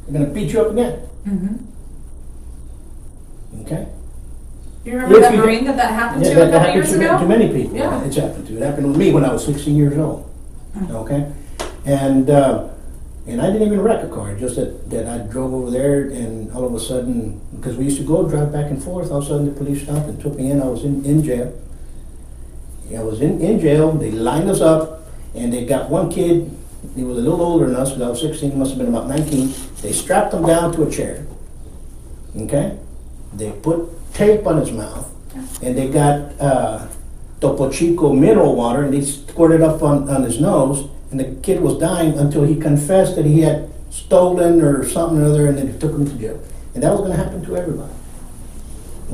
They're going to beat you up again. Mm-hmm. Okay? You remember that Marine that happened to a couple years ago? To many people. Yeah. It's happened to. It happened with me when I was 16 years old. Okay? And I didn't even wreck a car, just that I drove over there and all of a sudden, because we used to drive back and forth, all of a sudden the police stopped and took me in. I was in jail. I was in jail. They lined us up and they got one kid, he was a little older than us, because I was 16, he must have been about 19. They strapped him down to a chair. Okay? They put tape on his mouth and they got Topo Chico mineral water and they squirted up on his nose. And the kid was dying until he confessed that he had stolen or something or other, and then they took him to jail. And that was going to happen to everybody.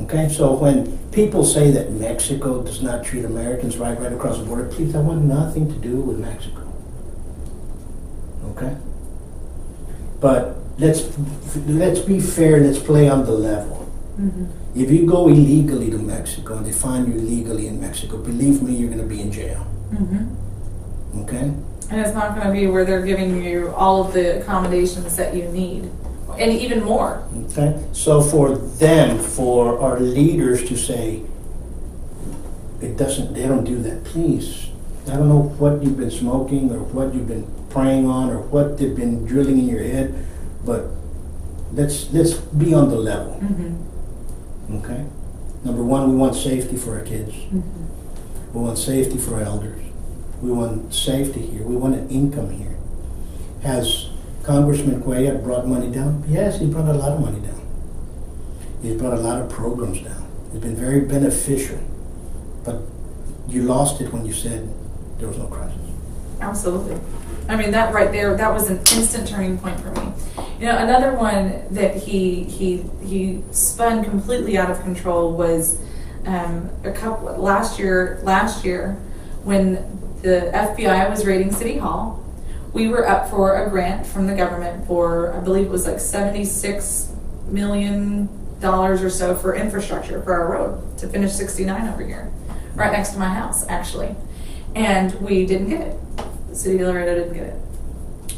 Okay? So when people say that Mexico does not treat Americans right across the border, please, I want nothing to do with Mexico. Okay? But let's be fair, let's play on the level. Mm-hmm. If you go illegally to Mexico and they find you illegally in Mexico, believe me, you're going to be in jail. Mm-hmm. Okay? And it's not going to be where they're giving you all of the accommodations that you need, and even more. Okay, so for our leaders to say, they don't do that, please. I don't know what you've been smoking or what you've been praying on or what they've been drilling in your head, but let's be on the level. Mm-hmm. Okay? Number one, we want safety for our kids. Mm-hmm. We want safety for our elders. We want safety here. We want an income here. Has Congressman Cuellar brought money down? Yes, he brought a lot of money down. He's brought a lot of programs down. It's been very beneficial. But you lost it when you said there was no crisis. Absolutely. I mean, that right there, that was an instant turning point for me. Another one that he spun completely out of control was last year when the FBI was raiding City Hall. We were up for a grant from the government for, I believe it was like $76 million or so for infrastructure for our road to finish 69 over here, right next to my house, actually. And we didn't get it. The city of Laredo didn't get it.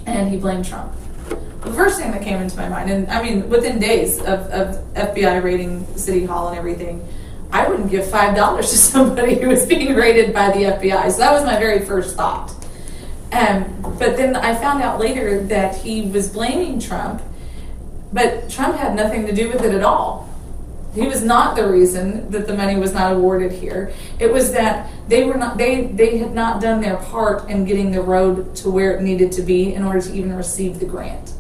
And he blamed Trump. The first thing that came into my mind, and I mean, within days of FBI raiding City Hall and everything, I wouldn't give $5 to somebody who was being raided by the FBI. So that was my very first thought. But then I found out later that he was blaming Trump, but Trump had nothing to do with it at all. He was not the reason that the money was not awarded here. It was that they had not done their part in getting the road to where it needed to be in order to even receive the grant.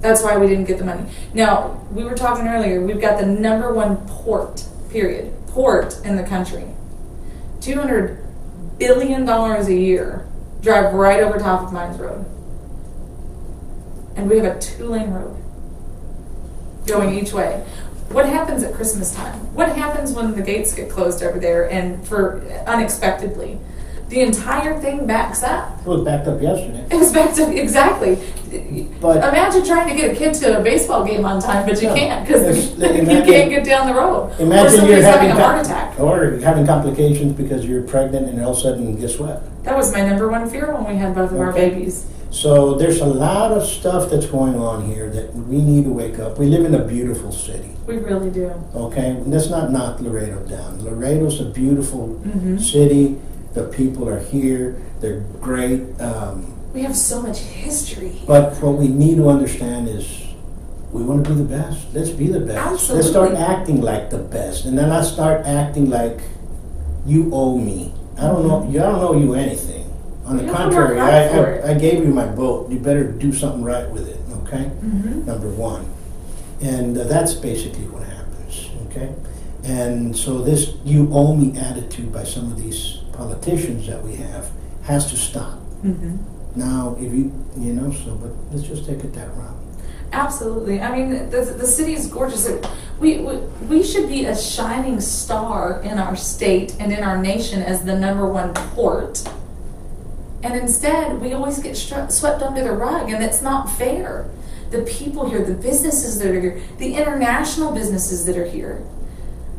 That's why we didn't get the money. Now, we were talking earlier, we've got the #1 port in the country. $200 billion a year drive right over top of Mines Road. And we have a 2-lane road going each way. What happens at Christmas time? What happens when the gates get closed over there and for unexpectedly? The entire thing backs up. It was backed up yesterday. It was backed up, exactly. But imagine trying to get a kid to a baseball game on time, but you can't because you imagine- can't get down the road. Or imagine you're somebody's having having a heart attack. or having complications because you're pregnant and all of a sudden, guess what? That was my #1 fear when we had both of our Okay. babies. So there's a lot of stuff that's going on here that we need to wake up. We live in a beautiful city. We really do. Okay, let's not knock Laredo down. Laredo's a beautiful Mm-hmm. city. The people are here. They're great. We have so much history. But what we need to understand is we want to be the best. Let's be the best. Absolutely. Let's start acting like the best. And then I start acting like you owe me. I don't know. I don't owe you anything. On the You have to contrary, work hard for it. I gave you my boat. You better do something right with it. Okay? Mm-hmm. #1. And that's basically what happens. Okay? And so this you owe me attitude by some of these politicians that we have has to stop. Mm-hmm. Now, if but let's just take it that route. Absolutely. I mean, the city is gorgeous. We should be a shining star in our state and in our nation as the #1 port. And instead, we always get swept under the rug, and it's not fair. The people here, the businesses that are here, the international businesses that are here.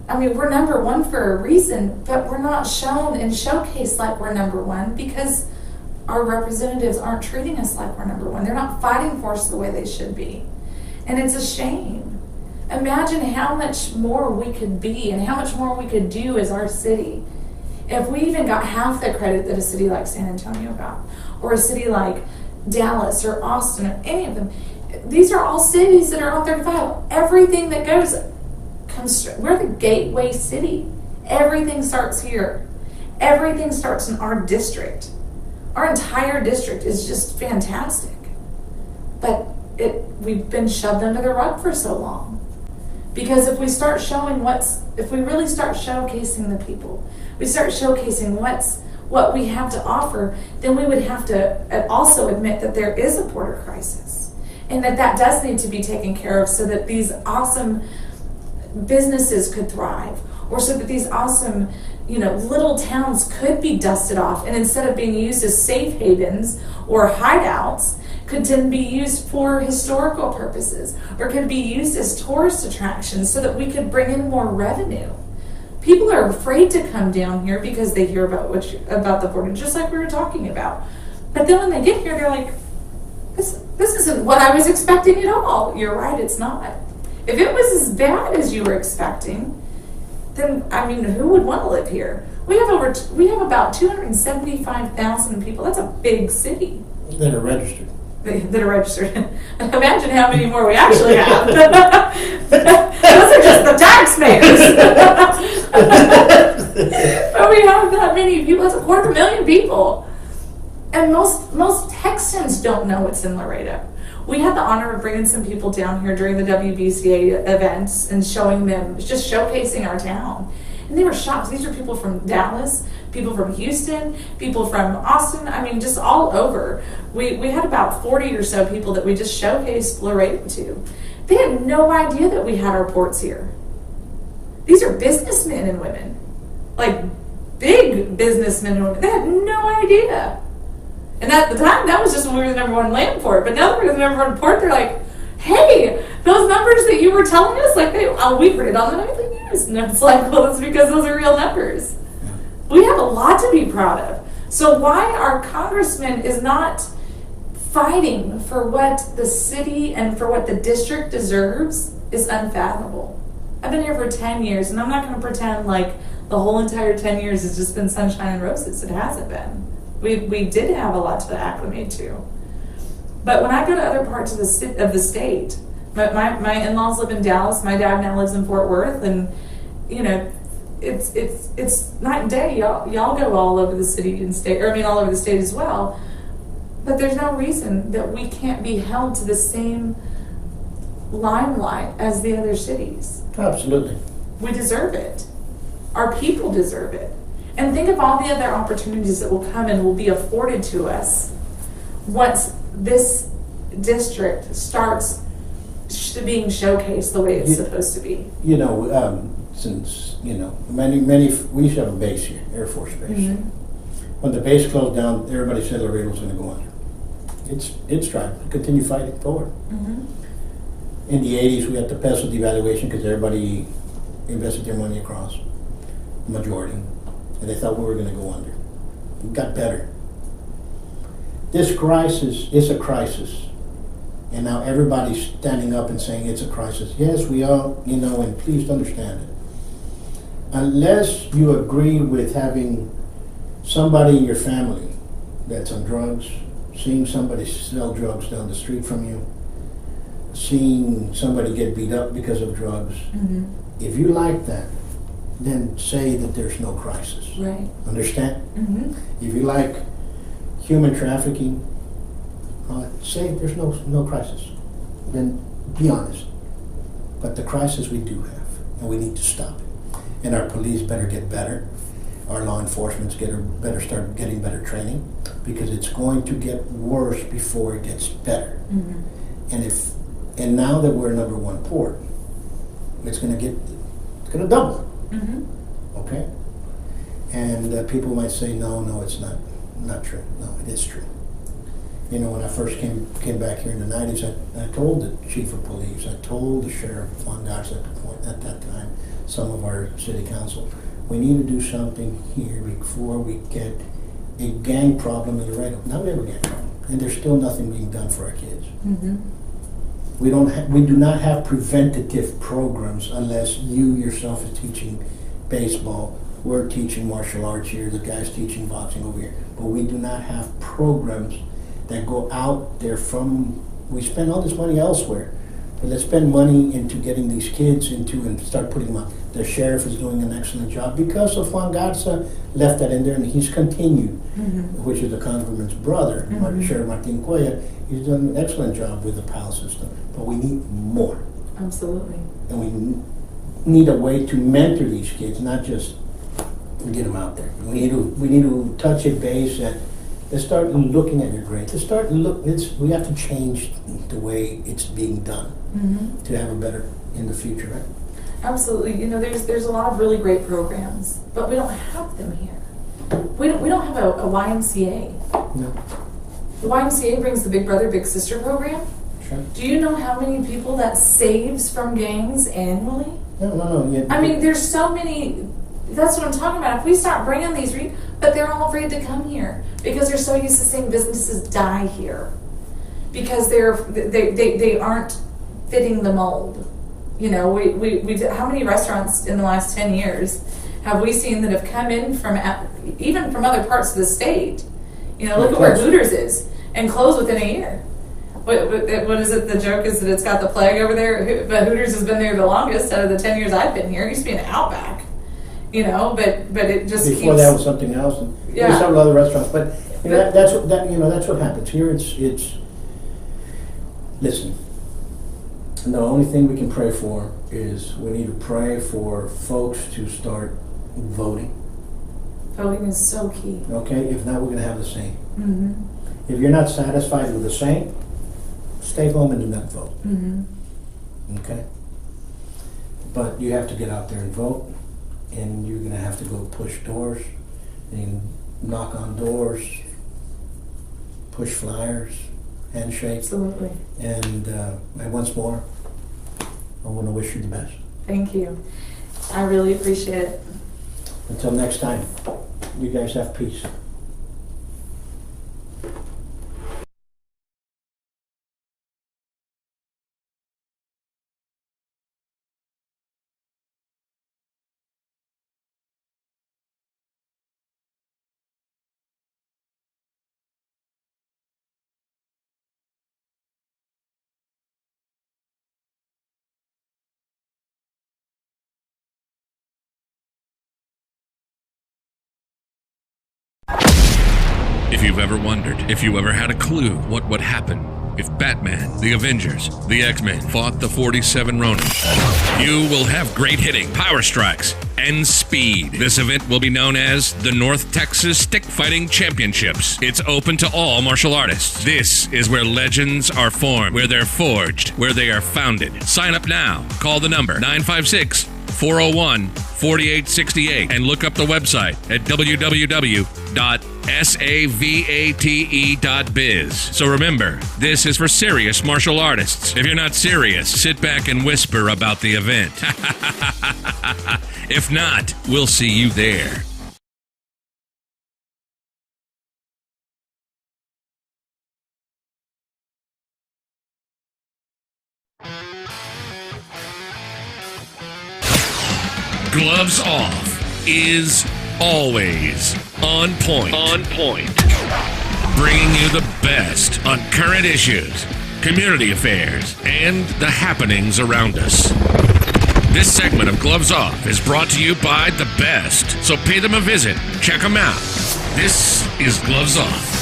I mean, we're #1 for a reason, but we're not shown and showcased like we're #1 because our representatives aren't treating us like we're #1. They're not fighting for us the way they should be. And it's a shame. Imagine how much more we could be and how much more we could do as our city if we even got half the credit that a city like San Antonio got, or a city like Dallas or Austin or any of them. These are all cities that are on 35. Everything that goes comes, we're the gateway city. Everything starts here. Everything starts in our district. Our entire district is just fantastic. But we've been shoved under the rug for so long. Because if we start showing if we really start showcasing the people, we start showcasing what we have to offer, then we would have to also admit that there is a border crisis. And that does need to be taken care of so that these awesome businesses could thrive, or so that these awesome little towns could be dusted off, and instead of being used as safe havens or hideouts, could then be used for historical purposes, or could be used as tourist attractions so that we could bring in more revenue. People are afraid to come down here because they hear about the border, just like we were talking about. But then when they get here, they're like, this isn't what I was expecting at all. You're right, it's not. If it was as bad as you were expecting, then, I mean, who would want to live here? We have about 275,000 people. That's a big city. That are registered. That are registered. Imagine how many more we actually have. Those are just the taxpayers. But we have that many people. That's 250,000 people. And most Texans don't know what's in Laredo. We had the honor of bringing some people down here during the WBCA events and showing them, just showcasing our town. And they were shocked. These are people from Dallas, people from Houston, people from Austin, I mean, just all over. We had about 40 or so people that we just showcased Laredo to. They had no idea that we had our ports here. These are businessmen and women, like big businessmen and women. They had no idea. And at the time, that was just when we were the #1 land port. But now that we're the #1 port, they're like, hey, those numbers that you were telling us, like, we heard it on the nightly news. And it's like, well, it's because those are real numbers. We have a lot to be proud of. So why our congressman is not fighting for what the city and for what the district deserves is unfathomable. I've been here for 10 years, and I'm not going to pretend like the whole entire 10 years has just been sunshine and roses. It hasn't been. We did have a lot to acclimate to. But when I go to other parts of the state, my in-laws live in Dallas. My dad now lives in Fort Worth, and you know, it's night and day. Y'all go all over the city and state, or I mean, all over the state as well. But there's no reason that we can't be held to the same limelight as the other cities. Absolutely. We deserve it. Our people deserve it. And think of all the other opportunities that will come and will be afforded to us once this district starts being showcased the way it's supposed to be. You know, since, you know, we used to have a base here, Air Force Base. Mm-hmm. When the base closed down, everybody said Laredo was going to go under. It's trying to continue fighting forward. Mm-hmm. In the 80s, we had the peso devaluation because everybody invested their money across, the majority, and they thought we were going to go under. It got better. This crisis is a crisis, and now everybody's standing up and saying it's a crisis. Yes, we are, you know, and please understand it. Unless you agree with having somebody in your family that's on drugs, seeing somebody sell drugs down the street from you, seeing somebody get beat up because of drugs, Mm-hmm. if you like that, then say that there's no crisis. Right. Understand? Mm-hmm. If you like human trafficking, say there's no crisis. Then be honest. But the crisis we do have, and we need to stop it. And our police better get better. Our law enforcement better start getting better training, because it's going to get worse before it gets better. Mm-hmm. And now that we're number one port, it's going to double. Mm-hmm. Okay? And people might say, no, it's not true. No, it is true. You know, when I first came back here in the 90s, I told the chief of police, I told the sheriff, Juan Garza at that time, some of our city council, we need to do something here before we get a gang problem in Laredo. Now we have a gang problem, and there's still nothing being done for our kids. Mm-hmm. We do not have preventative programs unless you yourself is teaching baseball. We're teaching martial arts here. The guy's teaching boxing over here. But we do not have programs that go out there we spend all this money elsewhere. But let's spend money into getting these kids into and start putting them out. The sheriff is doing an excellent job because of Juan Garza left that in there, and he's continued, Mm-hmm. which is the congressman's brother, Mm-hmm. Sheriff Martin Cuellar. He's done an excellent job with the PAL system. But we need more. Absolutely. And we need a way to mentor these kids, not just get them out there. We need to touch a base that let's start looking at your grades. We have to change the way it's being done Mm-hmm. to have a better in the future, right? Absolutely. You know, there's a lot of really great programs, but we don't have them here. We don't have a YMCA. No. The YMCA brings the Big Brother Big Sister program. Sure. Do you know how many people that saves from gangs annually? No. Yeah. I mean, there's so many. That's what I'm talking about. If we start bringing these, but they're all afraid to come here because they're so used to seeing businesses die here because they aren't fitting the mold. You know, we how many restaurants in the last 10 years have we seen that have come in even from other parts of the state? You know, look at where Hooters is and closed within a year. What is it? The joke is that it's got the plague over there, but Hooters has been there the longest out of the 10 years I've been here. It used to be an Outback, you know, but it just before that was something else, and there's several other restaurants. But you know, that's what happens here. It's listen. And the only thing we can pray for is we need to pray for folks to start voting. Voting is so key. Okay, if not, we're going to have the same. Mm-hmm. If you're not satisfied with the same, stay home and do not vote. Mm-hmm. Okay? But you have to get out there and vote, and you're going to have to go push doors and knock on doors, push flyers, handshake. Absolutely. And once more, I want to wish you the best. Thank you. I really appreciate it. Until next time, you guys have peace. If you've ever wondered, if you ever had a clue what would happen if Batman, the Avengers, the X-Men fought the 47 Ronin, you will have great hitting, power strikes, and speed. This event will be known as the North Texas Stick Fighting Championships. It's open to all martial artists. This is where legends are formed, where they're forged, where they are founded. Sign up now. Call the number 956-401-4868 and look up the website at www.savate.biz. So remember, this is for serious martial artists. If you're not serious, sit back and whisper about the event. If not, we'll see you there. Gloves Off is always on point. On point. Bringing you the best on current issues, community affairs, and the happenings around us. This segment of Gloves Off is brought to you by the best, so pay them a visit. Check them out. This is Gloves Off.